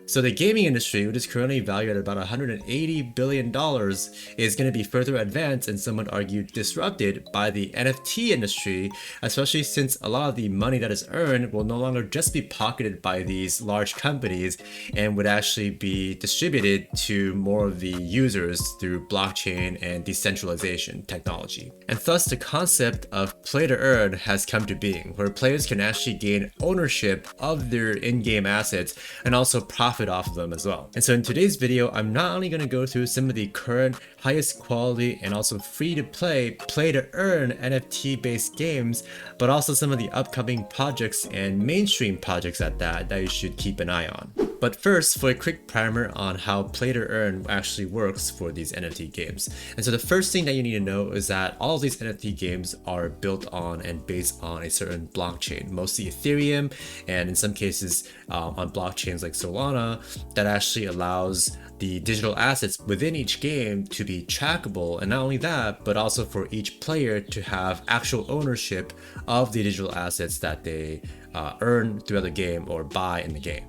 So the gaming industry, which is currently valued at about $180 billion, is going to be further advanced and some would argue disrupted by the NFT industry, especially since a lot of the money that is earned will no longer just be pocketed by these large companies and would actually be distributed to more of the users through blockchain and decentralization technology. And thus the concept of play to earn has come to being, where players can actually gain ownership of their in-game assets and also profit off of them as well. And so in today's video, I'm not only going to go through some of the current highest quality and also free to play to earn NFT based games, but also some of the upcoming projects and mainstream projects at that you should keep an eye on. But first, for a quick primer on how play to earn actually works for these NFT games. And so the first thing that you need to know is that all of these NFT games are built on and based on a certain blockchain, mostly Ethereum, and in some cases on blockchains like Solana, that actually allows the digital assets within each game to be trackable, and not only that, but also for each player to have actual ownership of the digital assets that they earn throughout the game or buy in the game.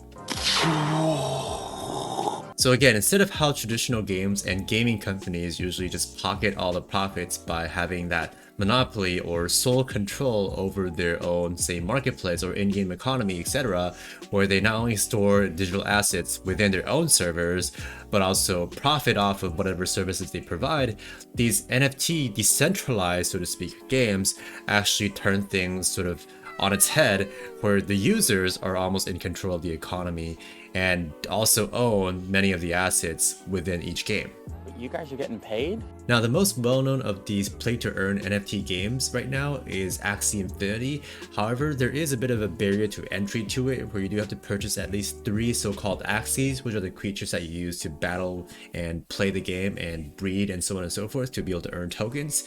So again, instead of how traditional games and gaming companies usually just pocket all the profits by having that monopoly or sole control over their own, say, marketplace or in-game economy, etc., where they not only store digital assets within their own servers, but also profit off of whatever services they provide, these NFT decentralized, so to speak, games actually turn things sort of on its head, where the users are almost in control of the economy and also own many of the assets within each game. You guys are getting paid? Now, the most well-known of these play-to-earn NFT games right now is Axie Infinity. However, there is a bit of a barrier to entry to it, where you do have to purchase at least 3 so-called Axies, which are the creatures that you use to battle and play the game and breed and so on and so forth to be able to earn tokens.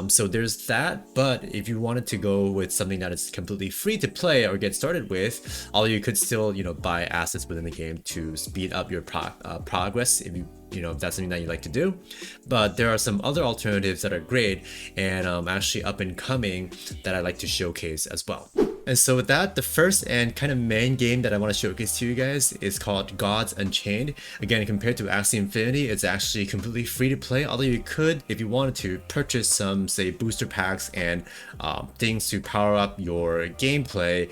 So there's that, but if you wanted to go with something that is completely free to play or get started with, although you could still, buy assets within the game to speed up your progress if that's something that you like to do. But there are some other alternatives that are great and actually up and coming that I like to showcase as well. And so with that, the first and kind of main game that I want to showcase to you guys is called Slides Unchained. Again, compared to Axie Infinity, it's actually completely free to play, although you could, if you wanted to, purchase some, say, booster packs and things to power up your gameplay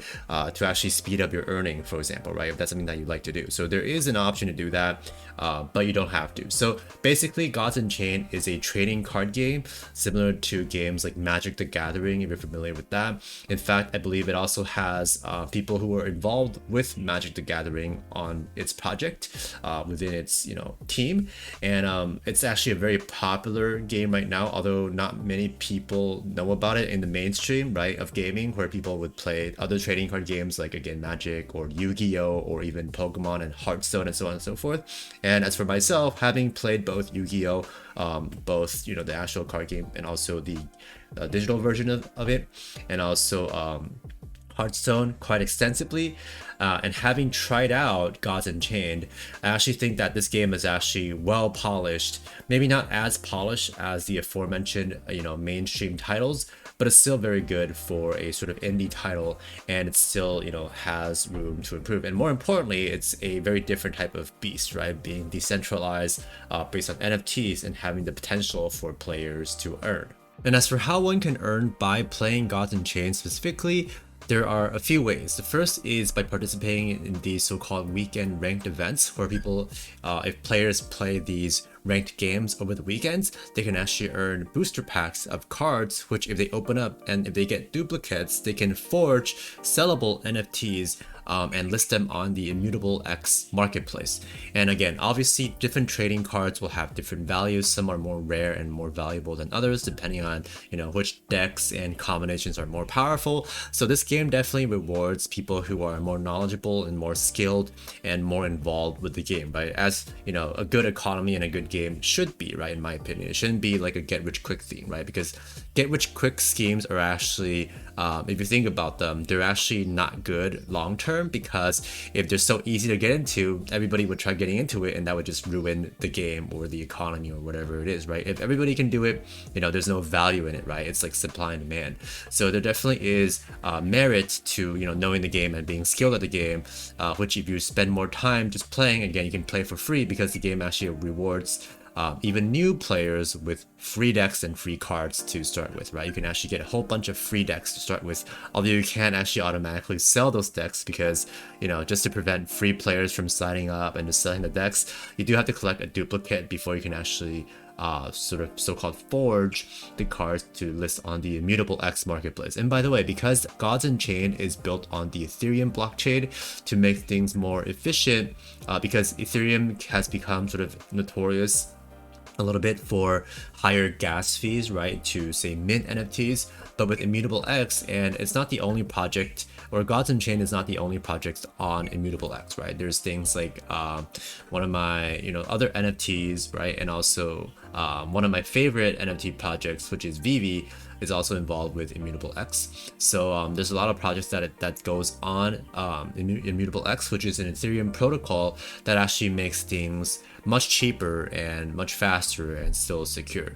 to actually speed up your earning, for example, right? If that's something that you'd like to do. So there is an option to do that, but you don't have to. So basically, Slides Unchained is a trading card game similar to games like Magic the Gathering, if you're familiar with that. In fact, I believe it also has people who are involved with Magic the Gathering on its project within its team, and it's actually a very popular game right now, although not many people know about it in the mainstream, right, of gaming, where people would play other trading card games like, again, Magic or Yu-Gi-Oh, or even Pokemon and Hearthstone and so on and so forth. And as for myself, having played both Yu-Gi-Oh, both the actual card game and also the digital version of it, and also Hearthstone quite extensively, and having tried out Slides Unchained, I actually think that this game is actually well polished. Maybe not as polished as the aforementioned mainstream titles, but it's still very good for a sort of indie title, and it still has room to improve. And more importantly, it's a very different type of beast, right? Being decentralized, based on NFTs, and having the potential for players to earn. And as for how one can earn by playing Slides Unchained specifically, there are a few ways. The first is by participating in these so-called weekend ranked events, where people, if players play these ranked games over the weekends, they can actually earn booster packs of cards, which if they open up and if they get duplicates, they can forge sellable NFTs and list them on the Immutable X marketplace. And again, obviously different trading cards will have different values. Some are more rare and more valuable than others, depending on which decks and combinations are more powerful. So this game definitely rewards people who are more knowledgeable and more skilled and more involved with the game, right? As a good economy and a good game should be, right? In my opinion, it shouldn't be like a get rich quick theme, right? Because get rich quick schemes are actually, if you think about them, they're actually not good long term. term, because if they're so easy to get into, everybody would try getting into it, and that would just ruin the game or the economy or whatever it is, right? If everybody can do it, there's no value in it, right? It's like supply and demand. So there definitely is merit to knowing the game and being skilled at the game, which if you spend more time just playing, again, you can play for free because the game actually rewards even new players with free decks and free cards to start with, right? You can actually get a whole bunch of free decks to start with, although you can't actually automatically sell those decks because, just to prevent free players from signing up and just selling the decks, you do have to collect a duplicate before you can actually sort of so-called forge the cards to list on the Immutable X marketplace. And by the way, because Gods Unchained is built on the Ethereum blockchain to make things more efficient, because Ethereum has become sort of notorious a little bit for higher gas fees, right, to say mint NFTs. But with Immutable X, and it's not the only project, or Gods Unchained is not the only project on Immutable X, right? There's things like one of my other NFTs, right, and also one of my favorite NFT projects, which is Vivi, is also involved with Immutable X. So there's a lot of projects that goes on Immutable X, which is an Ethereum protocol that actually makes things much cheaper and much faster and still secure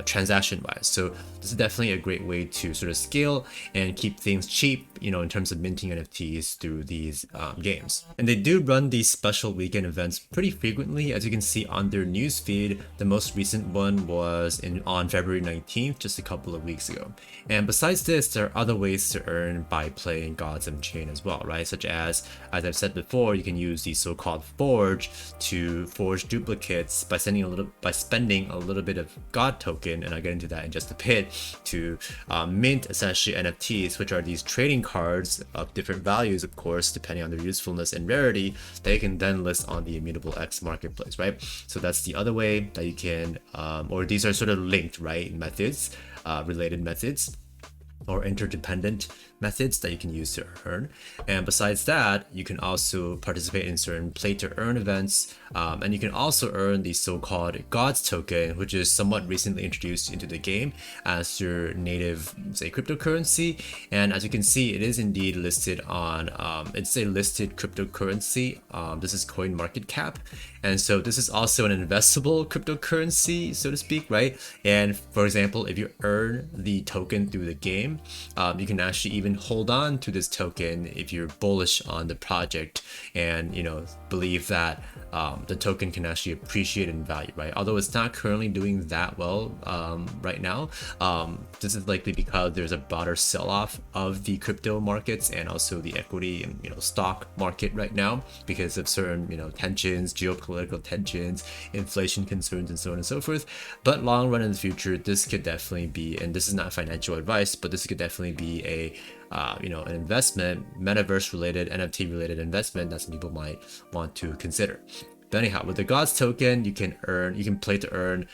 transaction wise. So this is definitely a great way to sort of scale and keep things cheap, in terms of minting NFTs through these games. And they do run these special weekend events pretty frequently, as you can see on their newsfeed. The most recent one was on February 19th, just a couple of weeks ago. And besides this, there are other ways to earn by playing Gods Unchained as well, right? Such as I've said before, you can use the so-called forge to forge duplicates by spending a little bit of God token, and I'll get into that in just a bit, to mint essentially NFTs, which are these trading cards of different values, of course, depending on their usefulness and rarity, that you can then list on the Immutable X marketplace, right? So that's the other way that you can, or these are sort of linked, right, methods, related methods, or interdependent methods that you can use to earn. And besides that, you can also participate in certain play to earn events, and you can also earn the so-called Gods token, which is somewhat recently introduced into the game as your native, say, cryptocurrency. And as you can see, it is indeed listed on it's a listed cryptocurrency. This is CoinMarketCap, and so this is also an investable cryptocurrency, so to speak, right? And for example, if you earn the token through the game, you can actually even hold on to this token if you're bullish on the project and believe that the token can actually appreciate in value, right? Although it's not currently doing that well right now, this is likely because there's a broader sell-off of the crypto markets and also the equity and stock market right now because of certain tensions, geopolitical tensions, inflation concerns, and so on and so forth. But long run in the future, this could definitely be, and this is not financial advice, but this could definitely be a an investment, metaverse related, NFT related investment that some people might want to consider. But anyhow, with the Gods token, you can play to earn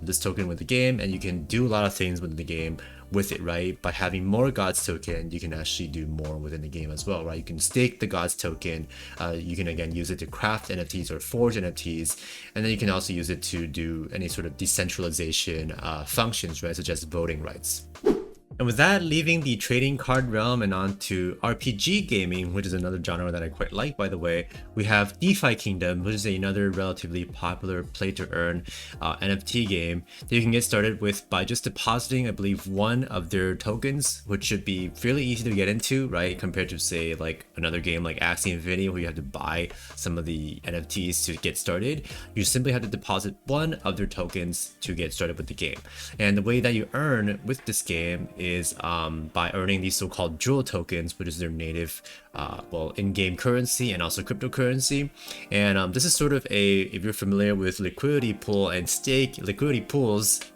this token with the game, and you can do a lot of things within the game with it, right? By having more Gods token, you can actually do more within the game as well, right? You can stake the Gods token, you can again use it to craft NFTs or forge NFTs, and then you can also use it to do any sort of decentralization functions, right? Such as voting rights. And with that, leaving the trading card realm and on to RPG gaming, which is another genre that I quite like, by the way, we have Defi Kingdom, which is another relatively popular play-to-earn NFT game that you can get started with by just depositing, I believe, one of their tokens, which should be fairly easy to get into, right? Compared to, say, like another game like Axie Infinity, where you have to buy some of the NFTs to get started. You simply have to deposit one of their tokens to get started with the game. And the way that you earn with this game is by earning these so-called jewel tokens, which is their native in-game currency and also cryptocurrency. And this is sort of if you're familiar with liquidity pools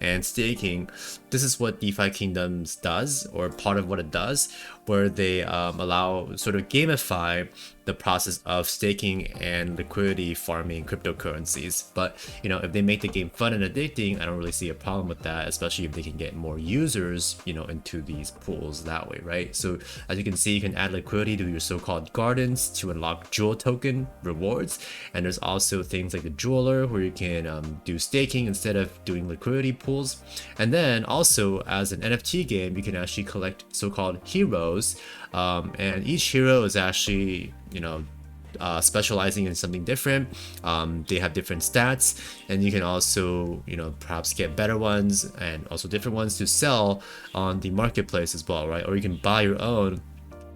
and staking, this is what Defi Kingdoms does, or part of what it does, where they allow, sort of gamify the process of staking and liquidity farming cryptocurrencies. But if they make the game fun and addicting, I don't really see a problem with that, especially if they can get more users into these pools that way, right? So as you can see, you can add liquidity to your so-called gardens to unlock jewel token rewards, and there's also things like the jeweler where you can do staking instead of doing liquidity pools. And then also as an NFT game, you can actually collect so-called heroes, and each hero is actually, specializing in something different. They have different stats, and you can also, perhaps get better ones and also different ones to sell on the marketplace as well, right? Or you can buy your own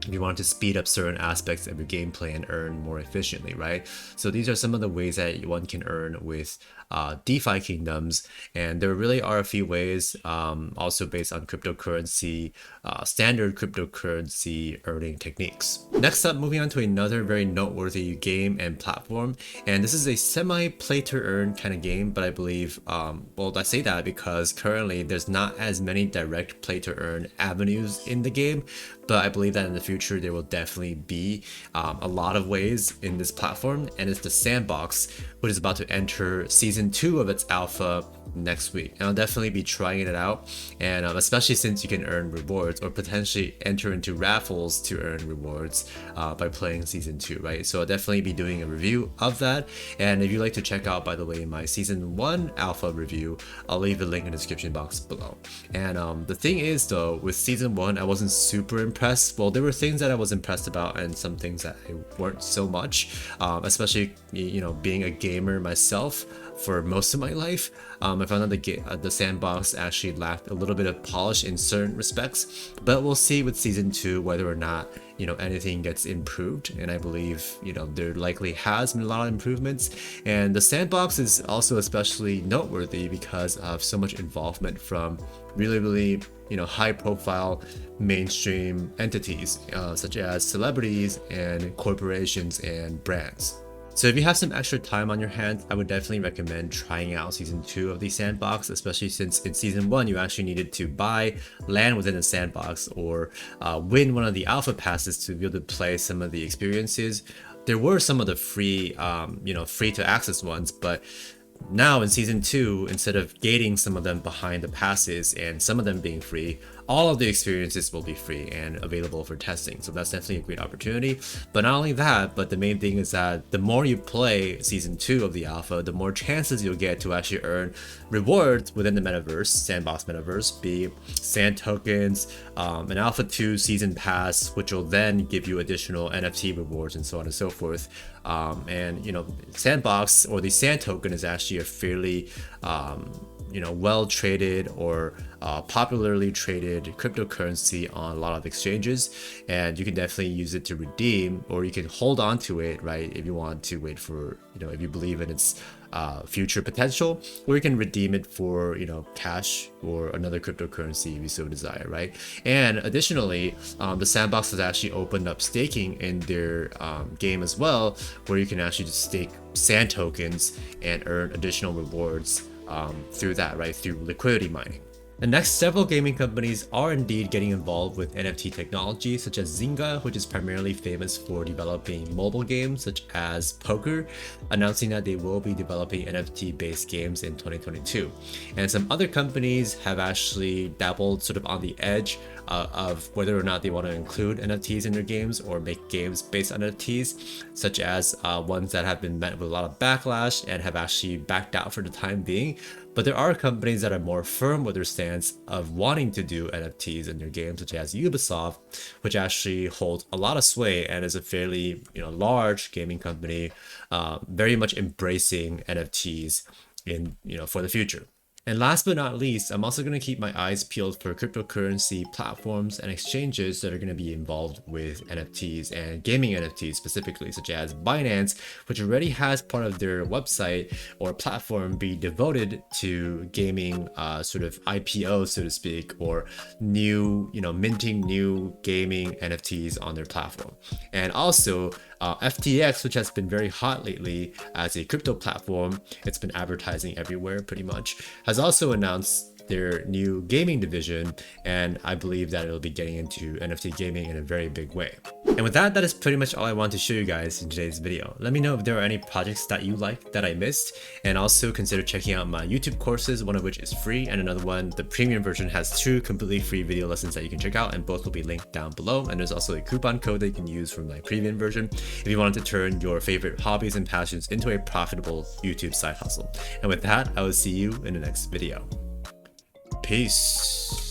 if you want to speed up certain aspects of your gameplay and earn more efficiently, right? So these are some of the ways that one can earn with DeFi kingdoms, and there really are a few ways, also based on cryptocurrency, standard cryptocurrency earning techniques. Next up, moving on to another very noteworthy game and platform, and this is a semi play to earn kind of game, but I believe, well, I say that because currently there's not as many direct play to earn avenues in the game, but I believe that in the future there will definitely be a lot of ways in this platform, and it's the Sandbox, which is about to enter season 2 of its alpha next week. And I'll definitely be trying it out, and especially since you can earn rewards or potentially enter into raffles to earn rewards by playing season 2, right? So I'll definitely be doing a review of that, and if you'd like to check out, by the way, my season 1 alpha review, I'll leave the link in the description box below. And the thing is though, with season 1 I wasn't super impressed. Well, there were things that I was impressed about and some things that I weren't so much, especially being a gamer myself for most of my life. I found that the Sandbox actually lacked a little bit of polish in certain respects, but we'll see with season 2 whether or not anything gets improved, and I believe there likely has been a lot of improvements. And the Sandbox is also especially noteworthy because of so much involvement from really high profile mainstream entities, such as celebrities and corporations and brands. So if you have some extra time on your hands, I would definitely recommend trying out season 2 of the Sandbox, especially since in season 1 you actually needed to buy land within the Sandbox or win one of the alpha passes to be able to play some of the experiences. There were some of the free, free to access ones, but now in season 2, instead of gating some of them behind the passes and some of them being free, all of the experiences will be free and available for testing. So that's definitely a great opportunity. But not only that, but the main thing is that the more you play season 2 of the alpha, the more chances you'll get to actually earn rewards within the metaverse, Sandbox metaverse, be sand tokens, an alpha 2 season pass, which will then give you additional NFT rewards and so on and so forth. Sandbox, or the sand token, is actually a fairly well traded or popularly traded cryptocurrency on a lot of exchanges, and you can definitely use it to redeem, or you can hold on to it, right, if you want to wait for, if you believe in its future potential, or you can redeem it for cash or another cryptocurrency if you so desire, right? And additionally, the Sandbox has actually opened up staking in their game as well, where you can actually just stake sand tokens and earn additional rewards through that, right, through liquidity mining. And next, several gaming companies are indeed getting involved with NFT technology, such as Zynga, which is primarily famous for developing mobile games such as poker, announcing that they will be developing NFT-based games in 2022. And some other companies have actually dabbled sort of on the edge of whether or not they want to include NFTs in their games or make games based on NFTs, such as ones that have been met with a lot of backlash and have actually backed out for the time being. But there are companies that are more firm with their stance of wanting to do NFTs in their games, such as Ubisoft, which actually holds a lot of sway and is a fairly large gaming company, very much embracing NFTs in for the future. And last but not least, I'm also going to keep my eyes peeled for cryptocurrency platforms and exchanges that are going to be involved with NFTs and gaming NFTs specifically, such as Binance, which already has part of their website or platform be devoted to gaming sort of IPO, so to speak, or new, minting new gaming NFTs on their platform. And also FTX, which has been very hot lately as a crypto platform, it's been advertising everywhere pretty much, has also announced their new gaming division, and I believe that it'll be getting into NFT gaming in a very big way. And with that, that is pretty much all I want to show you guys in today's video. Let me know if there are any projects that you like that I missed, and also consider checking out my YouTube courses, one of which is free, and another one, the premium version, has 2 completely free video lessons that you can check out, and both will be linked down below. And there's also a coupon code that you can use from my premium version if you wanted to turn your favorite hobbies and passions into a profitable YouTube side hustle. And with that, I will see you in the next video. Peace.